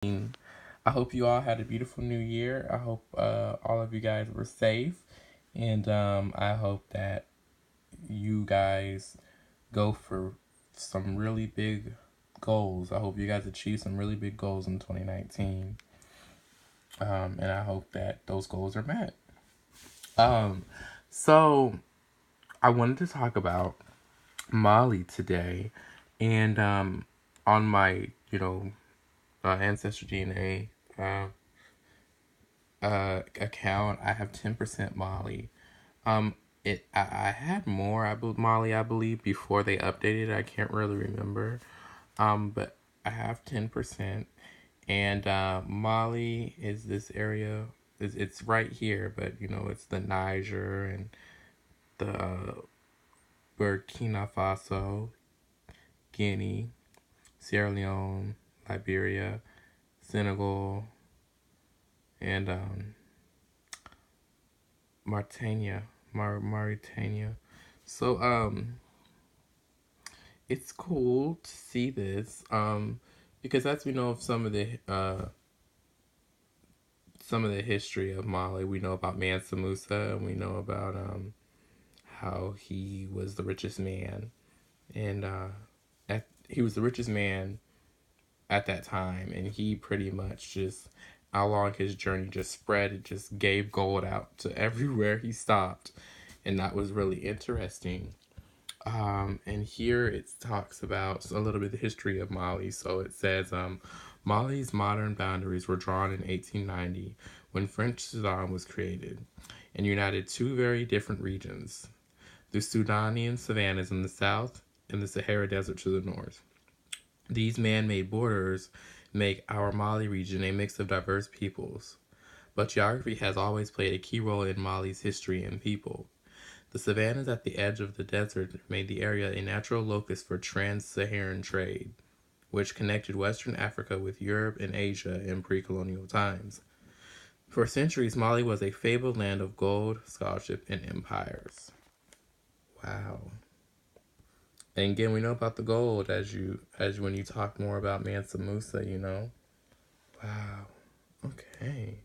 I hope you all had a beautiful new year. I hope all of you guys were safe. And I hope that you guys go for some really big goals. I hope you guys achieve some really big goals in 2019. And I hope that those goals are met. Um, so, I wanted to talk about Mali today. And on my, Ancestry DNA account, I have 10% Mali. I had more Mali, I believe, before they updated. I can't really remember. But I have 10%, and Mali is this area. It's right here, but it's the Niger and the Burkina Faso, Guinea, Sierra Leone, Liberia, Senegal, and Mauritania. So it's cool to see this because as we know of some of the history of Mali, we know about Mansa Musa, and we know about how he was the richest man, and he was the richest man at that time, and he pretty much just along his journey just spread it, just gave gold out to everywhere he stopped, and that was really interesting. And here it talks about a little bit of the history of Mali. So it says, Mali's modern boundaries were drawn in 1890 when French Sudan was created and united two very different regions, the Sudanian savannas in the south and the Sahara Desert to the north. These man-made borders make our Mali region a mix of diverse peoples, but geography has always played a key role in Mali's history and people. The savannas at the edge of the desert made the area a natural locus for trans-Saharan trade, which connected Western Africa with Europe and Asia in pre-colonial times. For centuries, Mali was a fabled land of gold, scholarship, and empires. Wow. And again, we know about the gold as when you talk more about Mansa Musa. Wow. Okay.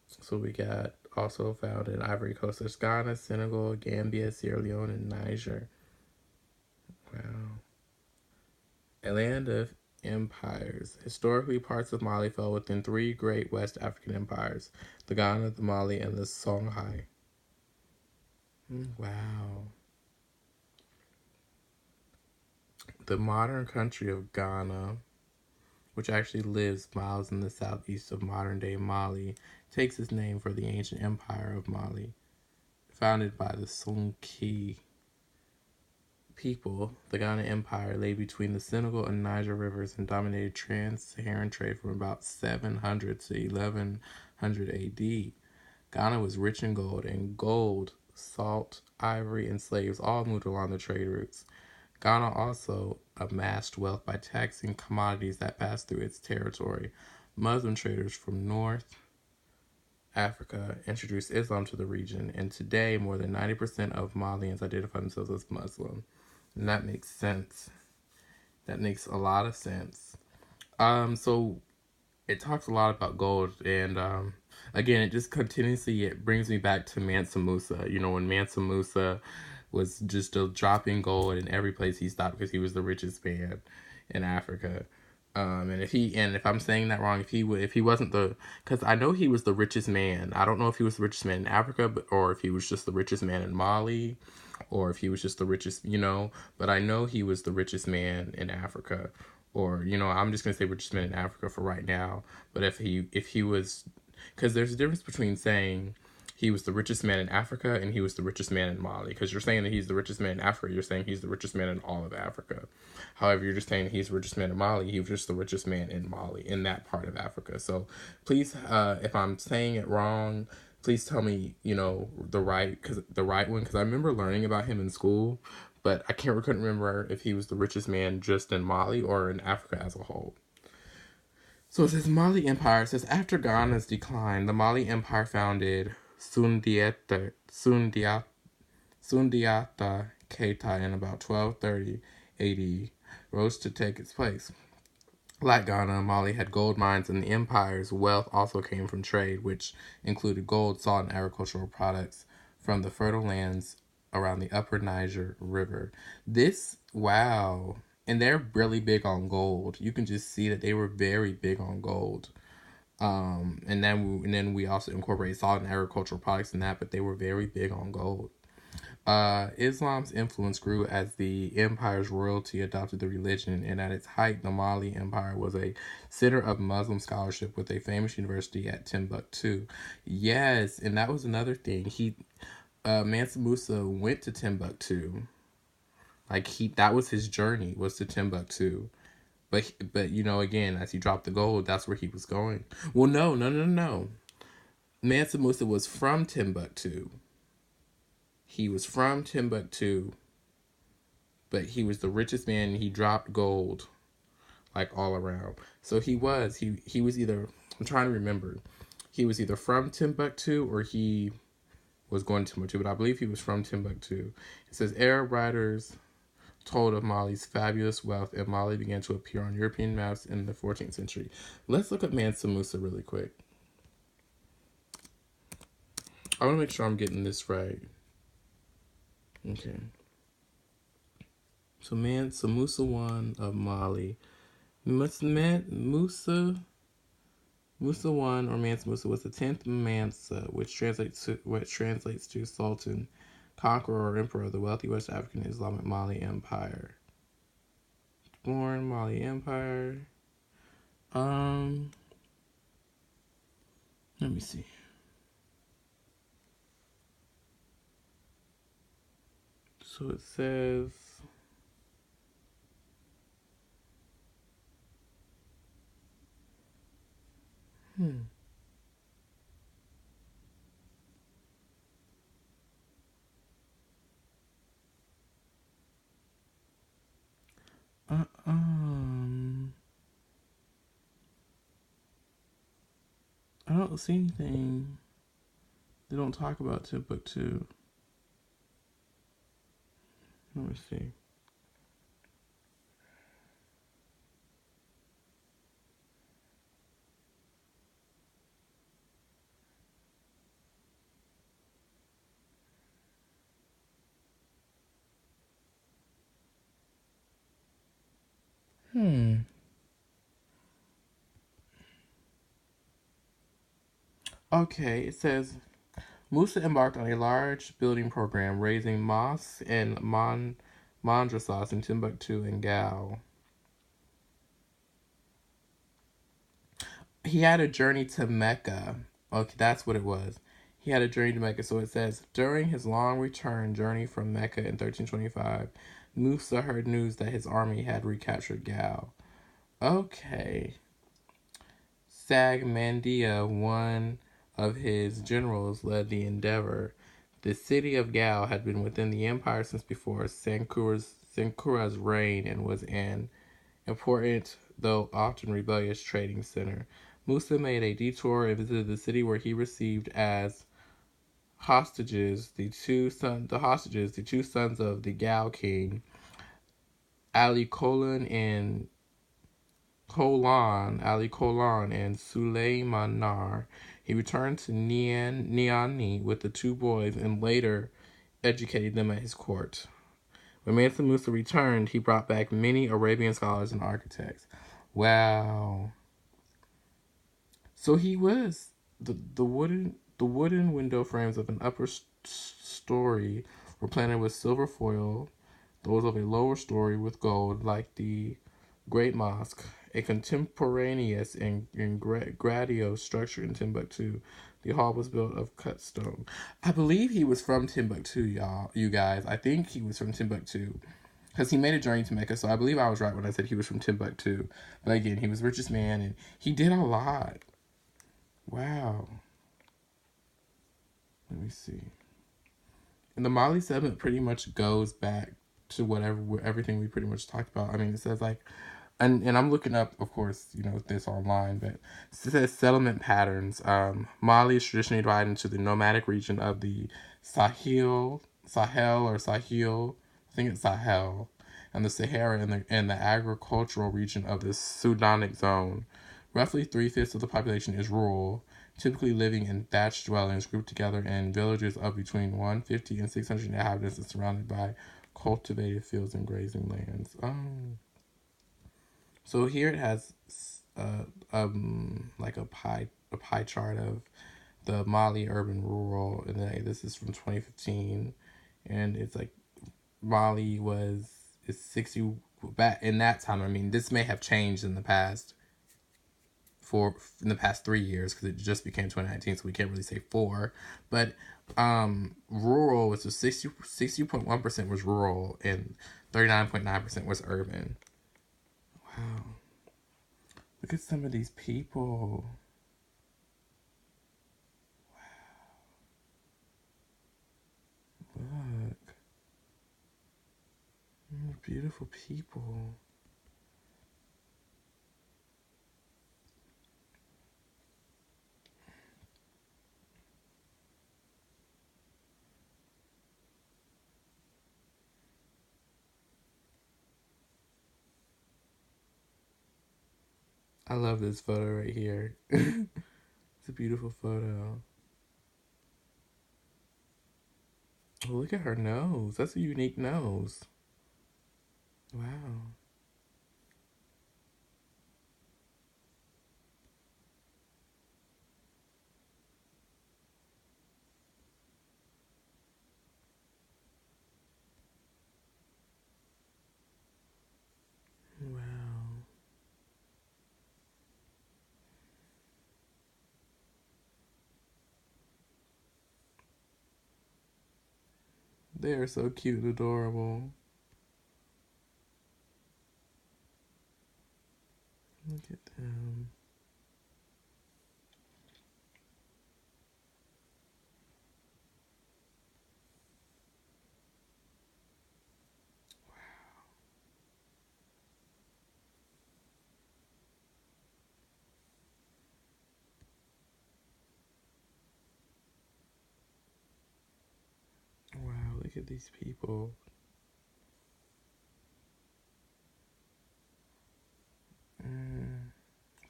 So we got also found in Ivory Coast, there's Ghana, Senegal, Gambia, Sierra Leone, and Niger. Wow. A land of empires. Historically, parts of Mali fell within three great West African empires: the Ghana, the Mali, and the Songhai. Wow. The modern country of Ghana, which actually lives miles in the southeast of modern day Mali, takes its name for the ancient empire of Mali. Founded by the Songhai people, the Ghana Empire lay between the Senegal and Niger rivers and dominated trans-Saharan trade from about 700 to 1100 AD. Ghana was rich in gold, salt, ivory, and slaves all moved along the trade routes. Ghana also amassed wealth by taxing commodities that passed through its territory. Muslim traders from North Africa introduced Islam to the region, and today more than 90% of Malians identify themselves as Muslim. And that makes sense. That makes a lot of sense. So it talks a lot about gold, and again, it just continuously it brings me back to Mansa Musa. When Mansa Musa was just dropping gold in every place he stopped because he was the richest man in Africa. And if I'm saying that wrong, if he wasn't because I know he was the richest man. I don't know if he was the richest man in Africa, or if he was just the richest man in Mali, or if he was just the richest. But I know he was the richest man in Africa, or I'm just gonna say richest man in Africa for right now. But if he was, because there's a difference between saying he was the richest man in Africa and he was the richest man in Mali. Because you're saying that he's the richest man in Africa, you're saying he's the richest man in all of Africa. However, you're just saying he's the richest man in Mali, he was just the richest man in Mali, in that part of Africa. So please, if I'm saying it wrong, please tell me, the right one, because I remember learning about him in school, but couldn't remember if he was the richest man just in Mali or in Africa as a whole. So it says Mali Empire. It says after Ghana's decline, the Mali Empire founded Sundiata Keita in about 1230 AD rose to take its place. Like Ghana, Mali had gold mines, and the empire's wealth also came from trade, which included gold, salt, and agricultural products from the fertile lands around the upper Niger River. Wow. And they're really big on gold. You can just see that they were very big on gold. And then we also incorporate salt and agricultural products in that, but they were very big on gold. Islam's influence grew as the empire's royalty adopted the religion, and at its height, the Mali Empire was a center of Muslim scholarship with a famous university at Timbuktu. Yes, and that was another thing. Mansa Musa went to Timbuktu. That was his journey, was to Timbuktu. But again, as he dropped the gold, that's where he was going. Well, no, no, no, no. Mansa Musa was from Timbuktu. He was from Timbuktu, but he was the richest man, and he dropped gold all around. So he was either, I'm trying to remember, he was either from Timbuktu or he was going to Timbuktu, but I believe he was from Timbuktu. It says Arab writers told of Mali's fabulous wealth, and Mali began to appear on European maps in the 14th century. Let's look up Mansa Musa really quick. I want to make sure I'm getting this right. Okay. So Mansa Musa I of Mali. Musa I, or Mansa Musa, was the 10th Mansa, which translates to Sultan, conqueror, or emperor of the wealthy West African Islamic Mali Empire. Born Mali Empire. Let me see. So it says, I don't see anything. They don't talk about Timbuktu. Let me see. Okay, it says Musa embarked on a large building program, raising mosques and madrasas in Timbuktu and Gao. He had a journey to Mecca. Okay, that's what it was. He had a journey to Mecca. So it says, during his long return journey from Mecca in 1325, Musa heard news that his army had recaptured Gao. Okay. Sagmandia, one of his generals, led the endeavor. The city of Gao had been within the empire since before Sankura's reign and was an important, though often rebellious, trading center. Musa made a detour and visited the city, where he received as hostages the two sons of the Gao king, Ali Kolan and Suleimanar. He returned to Niani with the two boys and later educated them at his court. When Mansa Musa returned, he brought back many Arabian scholars and architects. Wow. So he was the wooden window frames of an upper story were planted with silver foil, those of a lower story with gold, like the Great Mosque, a contemporaneous and grandiose structure in Timbuktu. The hall was built of cut stone. I believe he was from Timbuktu, you guys. I think he was from Timbuktu. Because he made a journey to Mecca, so I believe I was right when I said he was from Timbuktu. But again, he was the richest man, and he did a lot. Wow. Let me see. And the Mali segment pretty much goes back to everything we pretty much talked about. I mean, it says and I'm looking up, of course, this online, but it says settlement patterns. Mali is traditionally divided into the nomadic region of the Sahel, I think it's Sahel, and the Sahara and the agricultural region of the Sudanic zone. Roughly 3/5 of the population is rural, typically living in thatched dwellings grouped together in villages of between 150 and 600 inhabitants and surrounded by cultivated fields and grazing lands. So here it has like a pie chart of the Mali urban rural, and then this is from 2015, and it's like Mali is 60 back in that time. I mean, this may have changed in the past in the past 3 years because it just became 2019, so we can't really say four. But rural was 60.1% was rural and 39.9% was urban. Wow, look at some of these people. Look, beautiful people. I love this photo right here. It's a beautiful photo. Oh, look at her nose. That's a unique nose. Wow. Wow. They are so cute and adorable. Look at them. Wow, look at these people.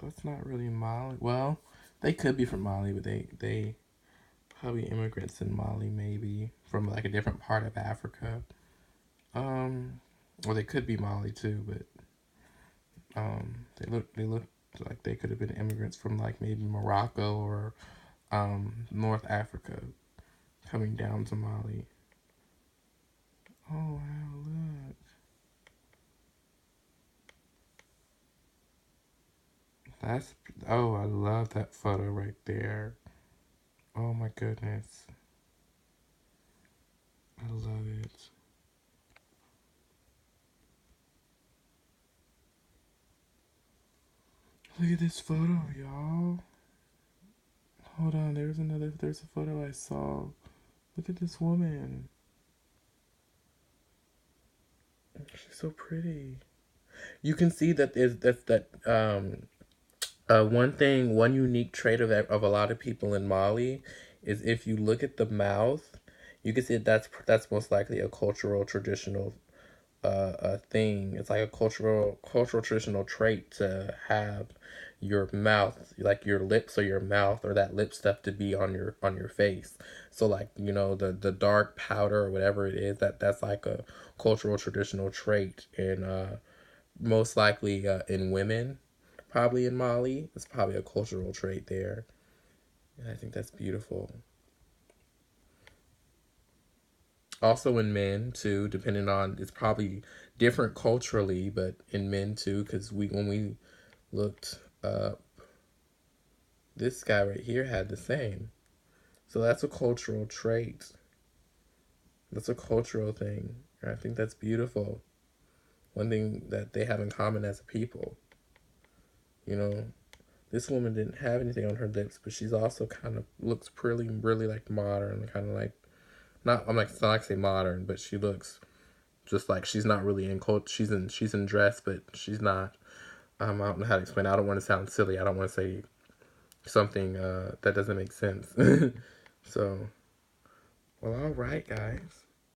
That's not really Mali. Well, they could be from Mali, but they probably immigrants in Mali, maybe from like a different part of Africa. Or they could be Mali too, but they look like they could have been immigrants from like maybe Morocco or North Africa coming down to Mali. Oh wow, look. That's oh, I love that photo right there. Oh my goodness. I love it. Look at this photo, y'all. Hold on, there's a photo I saw. Look at this woman. She's so pretty. You can see that there's that one unique trait of a lot of people in Mali is if you look at the mouth, you can see that's most likely a cultural traditional a thing. It's like a cultural traditional trait to have your mouth, like your lips or your mouth or that lip stuff to be on your face. So like, the dark powder or whatever it is, that's like a cultural traditional trait and most likely in women, probably in Mali. It's probably a cultural trait there. And I think that's beautiful. Also in men too, depending on it's probably different culturally, but in men too, because when we looked up, this guy right here had the same. So that's a cultural trait. That's a cultural thing. And I think that's beautiful. One thing that they have in common as a people. You know, this woman didn't have anything on her lips, but she's also kind of looks really like modern, kind of like not. I'm like it's not like say modern, but she looks just like she's not really in culture. She's in dress, but she's not. I don't know how to explain. I don't want to sound silly. I don't want to say something that doesn't make sense. So, well, all right, guys.